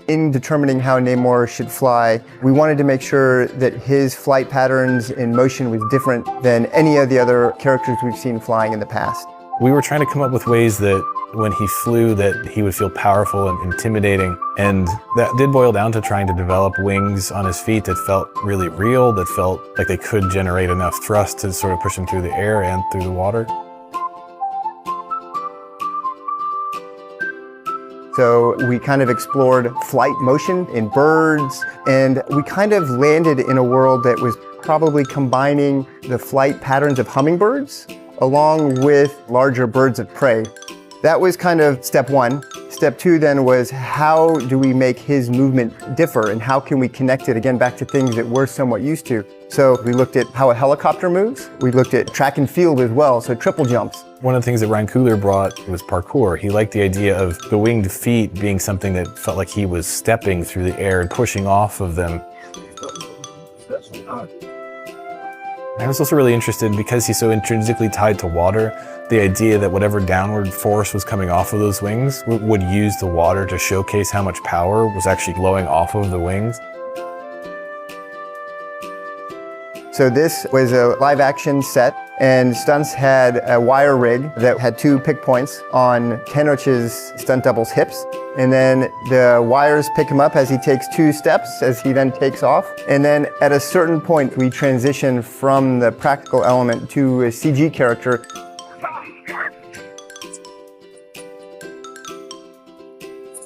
In determining how Namor should fly, we wanted to make sure that his flight patterns and motion was different than any of the other characters we've seen flying in the past. We were trying to come up with ways that when he flew that he would feel powerful and intimidating, and that did boil down to trying to develop wings on his feet that felt really real, that felt like they could generate enough thrust to sort of push him through the air and through the water. So we kind of explored flight motion in birds, and we kind of landed in a world that was probably combining the flight patterns of hummingbirds along with larger birds of prey. That was kind of step one. Step two then was, how do we make his movement differ, and how can we connect it again back to things that we're somewhat used to? So we looked at how a helicopter moves. We looked at track and field as well, so triple jumps. One of the things that Ryan Coogler brought was parkour. He liked the idea of the winged feet being something that felt like he was stepping through the air and pushing off of them. I was also really interested, because he's so intrinsically tied to water, the idea that whatever downward force was coming off of those wings would use the water to showcase how much power was actually blowing off of the wings. So this was a live action set, and stunts had a wire rig that had two pick points on Ken Roach's stunt double's hips. And then the wires pick him up as he takes 2 steps, as he then takes off. And then at a certain point, we transition from the practical element to a CG character.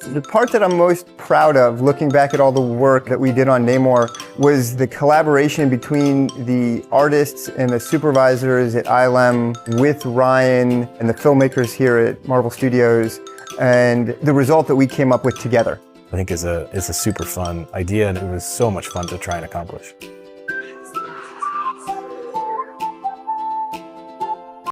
The part that I'm most proud of, looking back at all the work that we did on Namor, was the collaboration between the artists and the supervisors at ILM with Ryan and the filmmakers here at Marvel Studios, and the result that we came up with together. I think it's a super fun idea, and it was so much fun to try and accomplish.